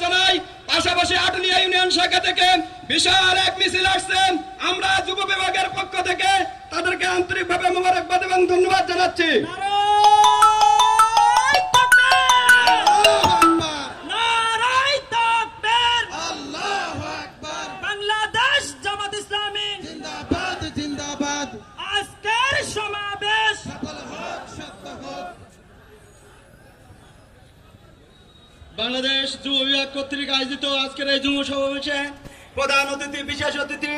জানাই। পাশাপাশি আটুলিয়া ইউনিয়ন শাখা থেকে বিশাল এক মিছিল আসছে। আমরা যুব বিভাগের পক্ষ থেকে তাদেরকে আন্তরিকভাবে মোবারকবাদ এবং ধন্যবাদ জানাচ্ছি। বাংলাদেশ জামাত ইসলামী জিন্দাবাদ জিন্দাবাদ। আজকের সমাবেশ সফল হোক, সত্য হোক। বাংলাদেশ যুব বিভাগ কর্তৃক আয়োজিত আজকের এই যুব সমাবেশে প্রধান অতিথি, বিশেষ অতিথি